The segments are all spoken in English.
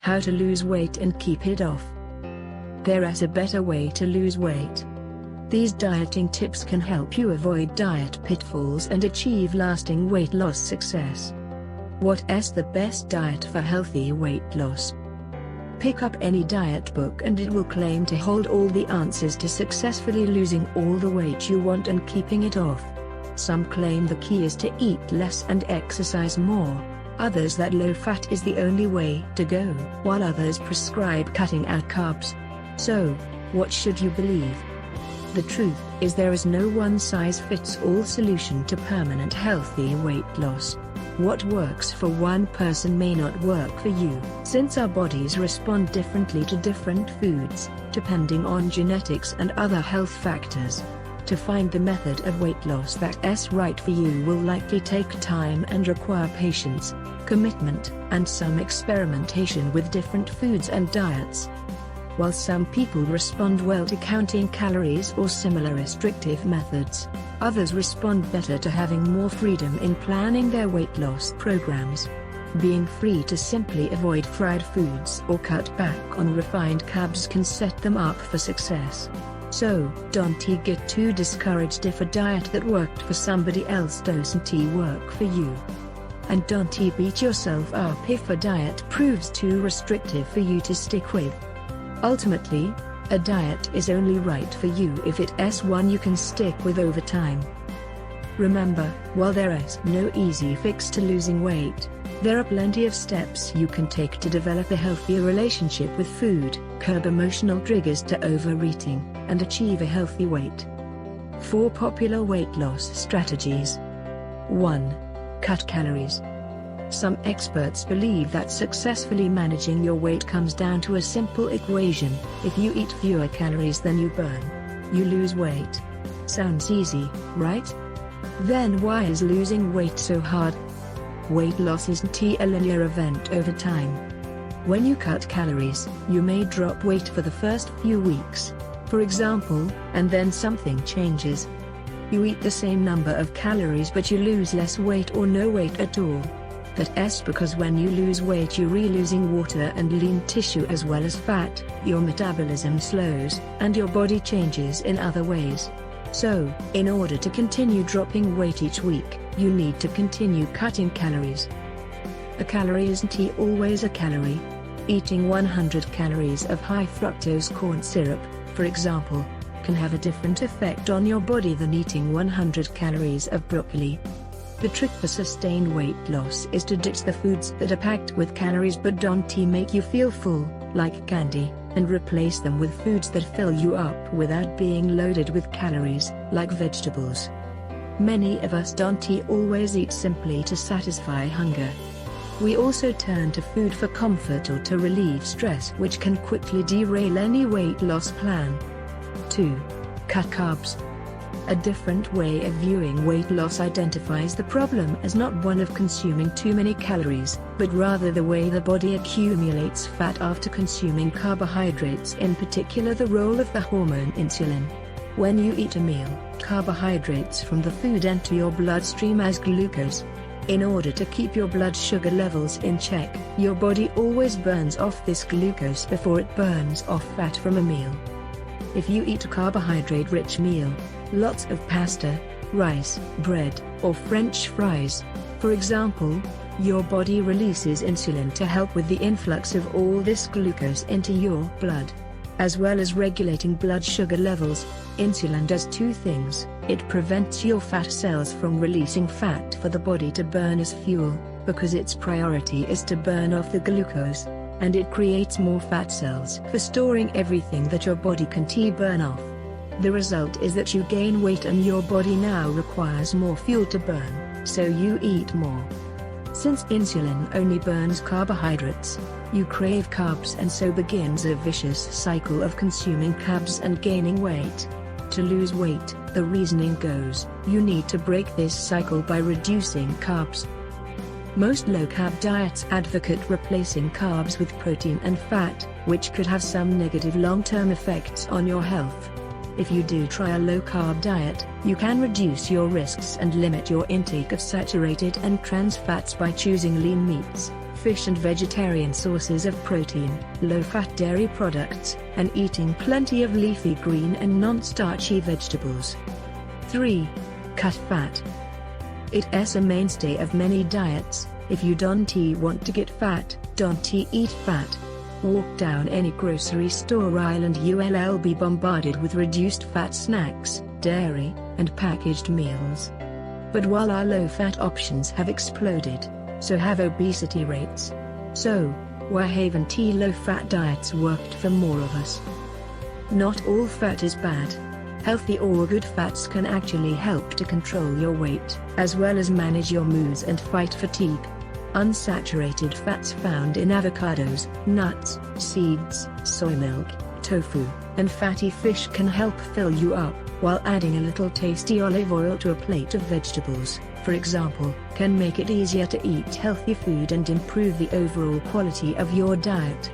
How to lose weight and keep it off. There is a better way to lose weight. These dieting tips can help you avoid diet pitfalls and achieve lasting weight loss success. What is the best diet for healthy weight loss? Pick up any diet book and it will claim to hold all the answers to successfully losing all the weight you want and keeping it off. Some claim the key is to eat less and exercise more. Others that low fat is the only way to go, while others prescribe cutting out carbs. So, what should you believe? The truth is there is no one-size-fits-all solution to permanent healthy weight loss. What works for one person may not work for you, since our bodies respond differently to different foods, depending on genetics and other health factors. To find the method of weight loss that is right for you will likely take time and require patience, commitment, and some experimentation with different foods and diets. While some people respond well to counting calories or similar restrictive methods, others respond better to having more freedom in planning their weight loss programs. Being free to simply avoid fried foods or cut back on refined carbs can set them up for success. So, don't get too discouraged if a diet that worked for somebody else doesn't work for you. And don't beat yourself up if a diet proves too restrictive for you to stick with. Ultimately, a diet is only right for you if it is one you can stick with over time. Remember, while there is no easy fix to losing weight, there are plenty of steps you can take to develop a healthier relationship with food, curb emotional triggers to overeating, and achieve a healthy weight. 4 popular weight loss strategies. 1. Cut calories. Some experts believe that successfully managing your weight comes down to a simple equation: if you eat fewer calories than you burn, you lose weight. Sounds easy, right? Then why is losing weight so hard? Weight loss isn't a linear event over time. When you cut calories, you may drop weight for the first few weeks, for example, and then something changes. You eat the same number of calories but you lose less weight or no weight at all. That is because when you lose weight you're re-losing water and lean tissue as well as fat, your metabolism slows, and your body changes in other ways. So, in order to continue dropping weight each week, you need to continue cutting calories. A calorie isn't always a calorie. Eating 100 calories of high fructose corn syrup, for example, can have a different effect on your body than eating 100 calories of broccoli. The trick for sustained weight loss is to ditch the foods that are packed with calories but don't make you feel full, like candy, and replace them with foods that fill you up without being loaded with calories, like vegetables. Many of us don't always eat simply to satisfy hunger. We also turn to food for comfort or to relieve stress, which can quickly derail any weight loss plan. 2. Cut carbs. A different way of viewing weight loss identifies the problem as not one of consuming too many calories, but rather the way the body accumulates fat after consuming carbohydrates, in particular the role of the hormone insulin. When you eat a meal, carbohydrates from the food enter your bloodstream as glucose. In order to keep your blood sugar levels in check, your body always burns off this glucose before it burns off fat from a meal. If you eat a carbohydrate-rich meal, lots of pasta, rice, bread, or French fries, for example, your body releases insulin to help with the influx of all this glucose into your blood. As well as regulating blood sugar levels, insulin does 2 things. It prevents your fat cells from releasing fat for the body to burn as fuel, because its priority is to burn off the glucose, and it creates more fat cells for storing everything that your body can burn off. The result is that you gain weight and your body now requires more fuel to burn, so you eat more. Since insulin only burns carbohydrates, you crave carbs and so begins a vicious cycle of consuming carbs and gaining weight. To lose weight, the reasoning goes, you need to break this cycle by reducing carbs. Most low-carb diets advocate replacing carbs with protein and fat, which could have some negative long-term effects on your health. If you do try a low-carb diet, you can reduce your risks and limit your intake of saturated and trans fats by choosing lean meats, fish and vegetarian sources of protein, low-fat dairy products, and eating plenty of leafy green and non-starchy vegetables. 3. Cut fat. It's a mainstay of many diets. If you don't want to get fat, don't eat fat. Walk down any grocery store aisle and you'll be bombarded with reduced fat snacks, dairy, and packaged meals. But while our low-fat options have exploded, so have obesity rates. So, why haven't low-fat diets worked for more of us? Not all fat is bad. Healthy or good fats can actually help to control your weight, as well as manage your moods and fight fatigue. Unsaturated fats found in avocados, nuts, seeds, soy milk, tofu, and fatty fish can help fill you up, while adding a little tasty olive oil to a plate of vegetables, for example, can make it easier to eat healthy food and improve the overall quality of your diet.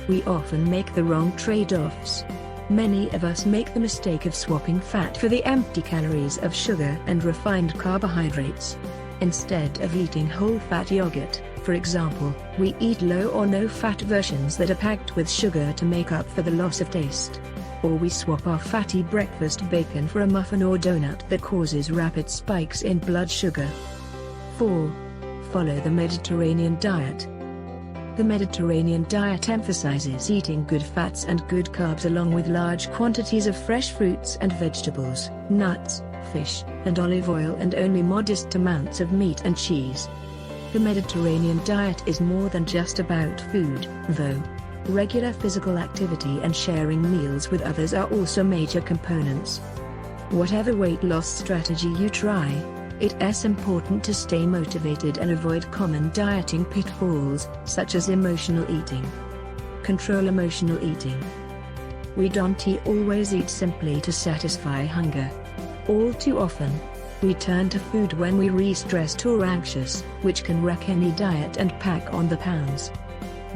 We often make the wrong trade-offs. Many of us make the mistake of swapping fat for the empty calories of sugar and refined carbohydrates. Instead of eating whole-fat yogurt, for example, we eat low or no-fat versions that are packed with sugar to make up for the loss of taste. Or we swap our fatty breakfast bacon for a muffin or donut that causes rapid spikes in blood sugar. 4. Follow the Mediterranean diet. The Mediterranean diet emphasizes eating good fats and good carbs along with large quantities of fresh fruits and vegetables, nuts, fish, and olive oil, and only modest amounts of meat and cheese. The Mediterranean diet is more than just about food, though. Regular physical activity and sharing meals with others are also major components. Whatever weight loss strategy you try, it's important to stay motivated and avoid common dieting pitfalls, such as emotional eating. Control emotional eating. We don't always eat simply to satisfy hunger. All too often, we turn to food when we're stressed or anxious, which can wreck any diet and pack on the pounds.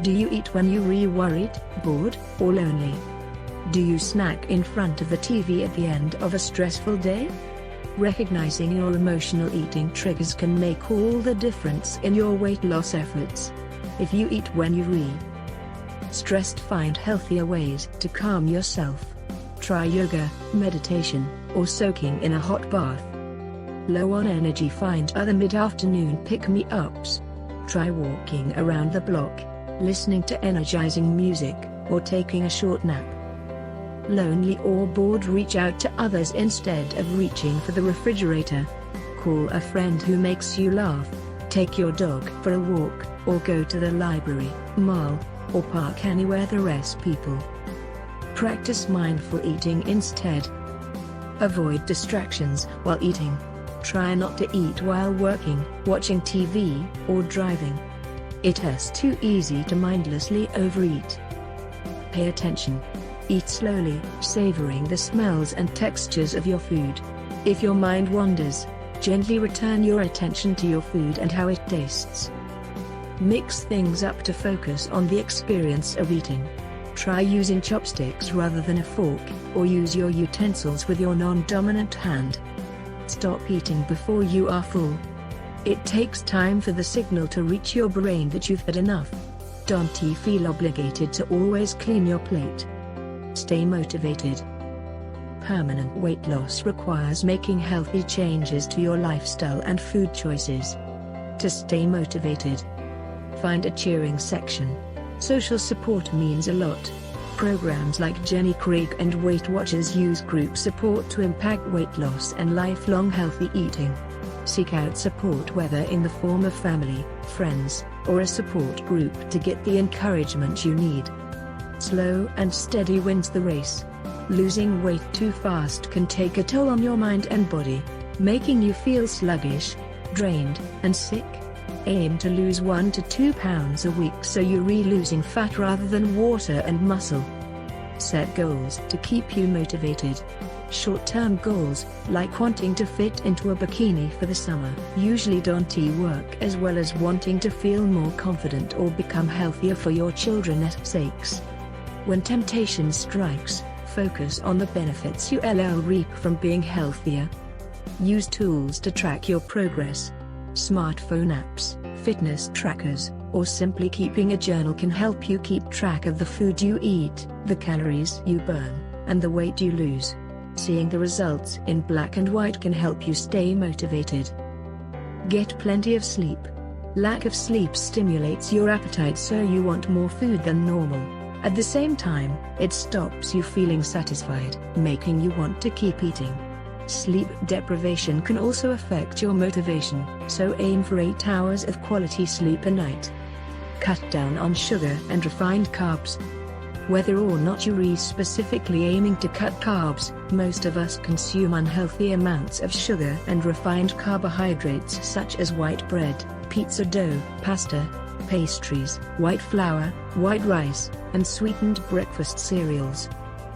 Do you eat when you're worried, bored, or lonely? Do you snack in front of the TV at the end of a stressful day? Recognizing your emotional eating triggers can make all the difference in your weight loss efforts. If you eat when you're stressed, find healthier ways to calm yourself. Try yoga, meditation, or soaking in a hot bath. Low on energy, find other mid-afternoon pick-me-ups. Try walking around the block, listening to energizing music, or taking a short nap. Lonely or bored, reach out to others instead of reaching for the refrigerator. Call a friend who makes you laugh, take your dog for a walk, or go to the library, mall, or park anywhere there are people. Practice mindful eating instead. Avoid distractions while eating. Try not to eat while working, watching TV, or driving. It's too easy to mindlessly overeat. Pay attention. Eat slowly, savoring the smells and textures of your food. If your mind wanders, gently return your attention to your food and how it tastes. Mix things up to focus on the experience of eating. Try using chopsticks rather than a fork, or use your utensils with your non-dominant hand. Stop eating before you are full. It takes time for the signal to reach your brain that you've had enough. Don't feel obligated to always clean your plate. Stay motivated. Permanent weight loss requires making healthy changes to your lifestyle and food choices. To stay motivated, find a cheering section. Social support means a lot. Programs like Jenny Craig and Weight Watchers use group support to impact weight loss and lifelong healthy eating. Seek out support, whether in the form of family, friends, or a support group, to get the encouragement you need. Slow and steady wins the race. Losing weight too fast can take a toll on your mind and body, making you feel sluggish, drained, and sick. Aim to lose 1 to 2 pounds a week so you're losing fat rather than water and muscle. Set goals to keep you motivated. Short-term goals, like wanting to fit into a bikini for the summer, usually don't work as well as wanting to feel more confident or become healthier for your children's sakes. When temptation strikes, focus on the benefits you'll reap from being healthier. Use tools to track your progress. Smartphone apps, fitness trackers, or simply keeping a journal can help you keep track of the food you eat, the calories you burn, and the weight you lose. Seeing the results in black and white can help you stay motivated. Get plenty of sleep. Lack of sleep stimulates your appetite, so you want more food than normal. At the same time, it stops you feeling satisfied, making you want to keep eating. Sleep deprivation can also affect your motivation, so aim for 8 hours of quality sleep a night. Cut down on sugar and refined carbs. Whether or not you're specifically aiming to cut carbs, most of us consume unhealthy amounts of sugar and refined carbohydrates such as white bread, pizza dough, pasta, pastries, white flour, white rice, and sweetened breakfast cereals.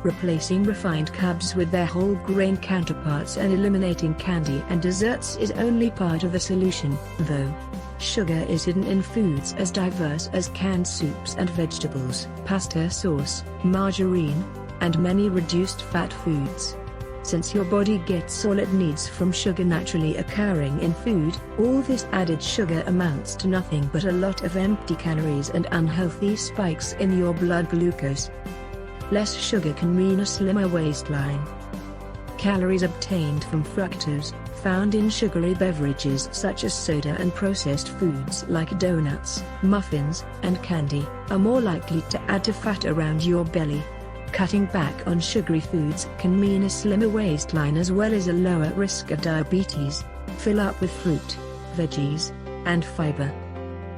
Replacing refined carbs with their whole grain counterparts and eliminating candy and desserts is only part of the solution, though. Sugar is hidden in foods as diverse as canned soups and vegetables, pasta sauce, margarine, and many reduced fat foods. Since your body gets all it needs from sugar naturally occurring in food, all this added sugar amounts to nothing but a lot of empty calories and unhealthy spikes in your blood glucose. Less sugar can mean a slimmer waistline. Calories obtained from fructose, found in sugary beverages such as soda and processed foods like donuts, muffins, and candy, are more likely to add to fat around your belly. Cutting back on sugary foods can mean a slimmer waistline as well as a lower risk of diabetes. Fill up with fruit, veggies, and fiber.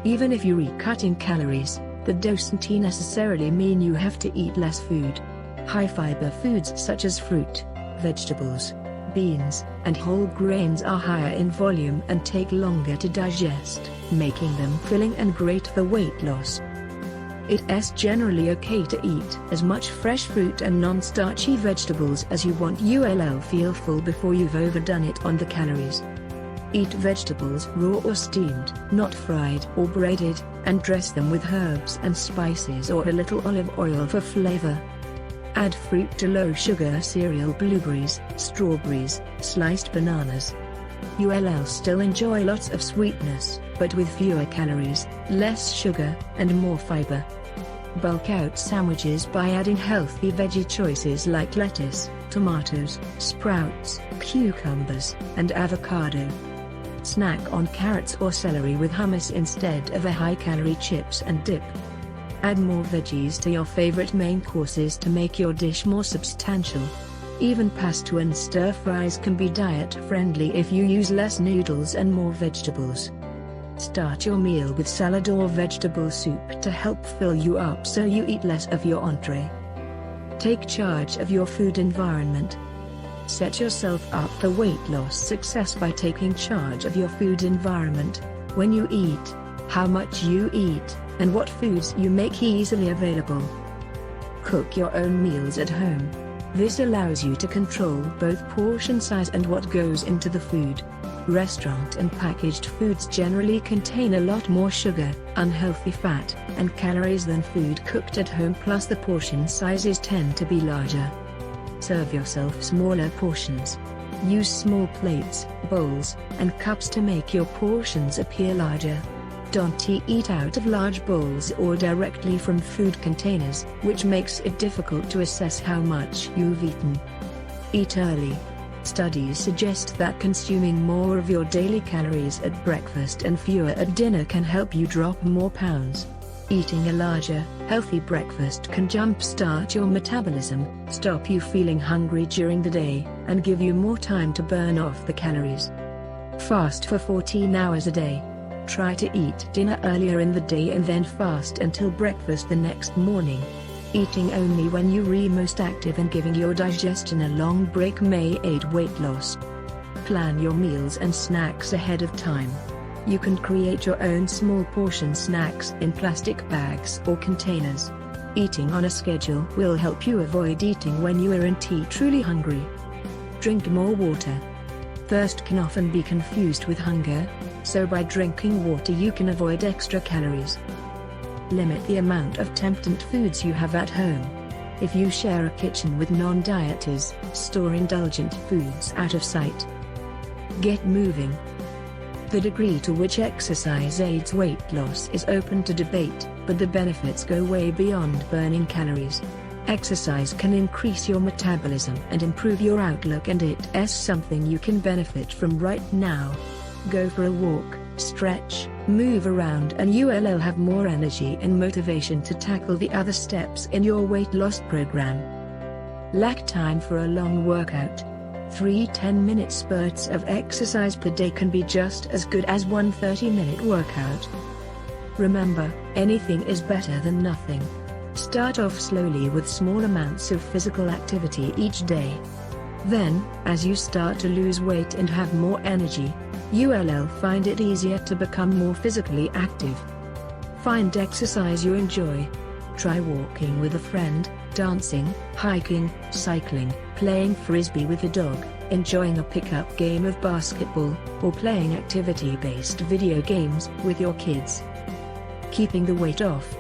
Even if you're cutting calories, that doesn't necessarily mean you have to eat less food. High-fiber foods such as fruit, vegetables, beans, and whole grains are higher in volume and take longer to digest, making them filling and great for weight loss. It's generally okay to eat as much fresh fruit and non-starchy vegetables as you want. You'll feel full before you've overdone it on the calories. Eat vegetables raw or steamed, not fried or braided, and dress them with herbs and spices or a little olive oil for flavor. Add fruit to low-sugar cereal, blueberries, strawberries, sliced bananas. You'll still enjoy lots of sweetness, but with fewer calories, less sugar, and more fiber. Bulk out sandwiches by adding healthy veggie choices like lettuce, tomatoes, sprouts, cucumbers, and avocado. Snack on carrots or celery with hummus instead of a high-calorie chips and dip. Add more veggies to your favorite main courses to make your dish more substantial. Even pasta and stir-fries can be diet-friendly if you use less noodles and more vegetables. Start your meal with salad or vegetable soup to help fill you up so you eat less of your entree. Take charge of your food environment. Set yourself up for weight loss success by taking charge of your food environment. When you eat, how much you eat, and what foods you make easily available. Cook your own meals at home. This allows you to control both portion size and what goes into the food. Restaurant and packaged foods generally contain a lot more sugar, unhealthy fat, and calories than food cooked at home, plus the portion sizes tend to be larger. Serve yourself smaller portions. Use small plates, bowls, and cups to make your portions appear larger. Don't eat out of large bowls or directly from food containers, which makes it difficult to assess how much you've eaten. Eat early. Studies suggest that consuming more of your daily calories at breakfast and fewer at dinner can help you drop more pounds. Eating a larger, healthy breakfast can jumpstart your metabolism, stop you feeling hungry during the day, and give you more time to burn off the calories. Fast for 14 hours a day. Try to eat dinner earlier in the day and then fast until breakfast the next morning. Eating only when you're most active and giving your digestion a long break may aid weight loss. Plan your meals and snacks ahead of time. You can create your own small portion snacks in plastic bags or containers. Eating on a schedule will help you avoid eating when you aren't truly hungry. Drink more water. Thirst can often be confused with hunger, so by drinking water you can avoid extra calories. Limit the amount of temptant foods you have at home. If you share a kitchen with non-dieters, store indulgent foods out of sight. Get moving. The degree to which exercise aids weight loss is open to debate, but the benefits go way beyond burning calories. Exercise can increase your metabolism and improve your outlook, and it's something you can benefit from right now. Go for a walk, stretch, move around, and you'll have more energy and motivation to tackle the other steps in your weight loss program. Lack time for a long workout? 3 10-minute spurts of exercise per day can be just as good as one 30-minute workout. Remember, anything is better than nothing. Start off slowly with small amounts of physical activity each day. Then, as you start to lose weight and have more energy, you'll find it easier to become more physically active. Find exercise you enjoy. Try walking with a friend, dancing, hiking, cycling, playing frisbee with a dog, enjoying a pickup game of basketball, or playing activity-based video games with your kids. Keeping the weight off.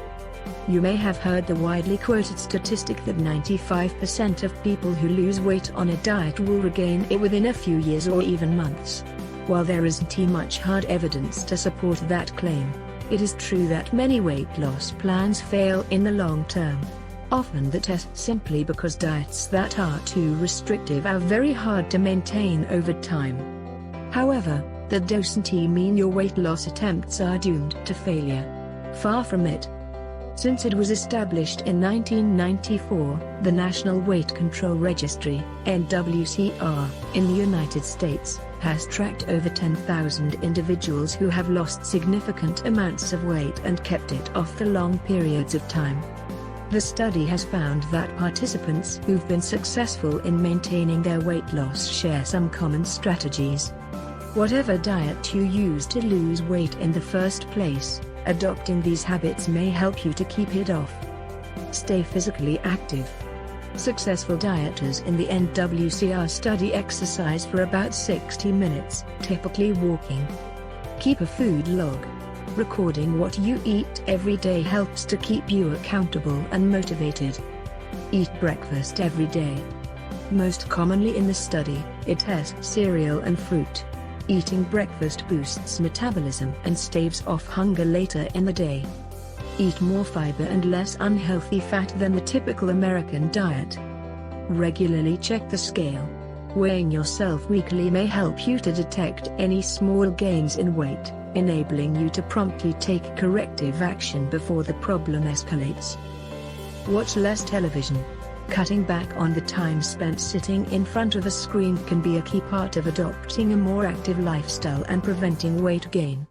You may have heard the widely quoted statistic that 95% of people who lose weight on a diet will regain it within a few years or even months. While there isn't much hard evidence to support that claim, it is true that many weight loss plans fail in the long term. Often that is simply because diets that are too restrictive are very hard to maintain over time. However, that doesn't mean your weight loss attempts are doomed to failure. Far from it. Since it was established in 1994, the National Weight Control Registry, NWCR, in the United States, has tracked over 10,000 individuals who have lost significant amounts of weight and kept it off for long periods of time. The study has found that participants who've been successful in maintaining their weight loss share some common strategies. Whatever diet you use to lose weight in the first place, adopting these habits may help you to keep it off. Stay physically active. Successful dieters in the NWCR study exercise for about 60 minutes, typically walking. Keep a food log. Recording what you eat every day helps to keep you accountable and motivated. Eat breakfast every day. Most commonly in the study, it has cereal and fruit. Eating breakfast boosts metabolism and staves off hunger later in the day. Eat more fiber and less unhealthy fat than the typical American diet. Regularly check the scale. Weighing yourself weekly may help you to detect any small gains in weight, enabling you to promptly take corrective action before the problem escalates. Watch less television. Cutting back on the time spent sitting in front of a screen can be a key part of adopting a more active lifestyle and preventing weight gain.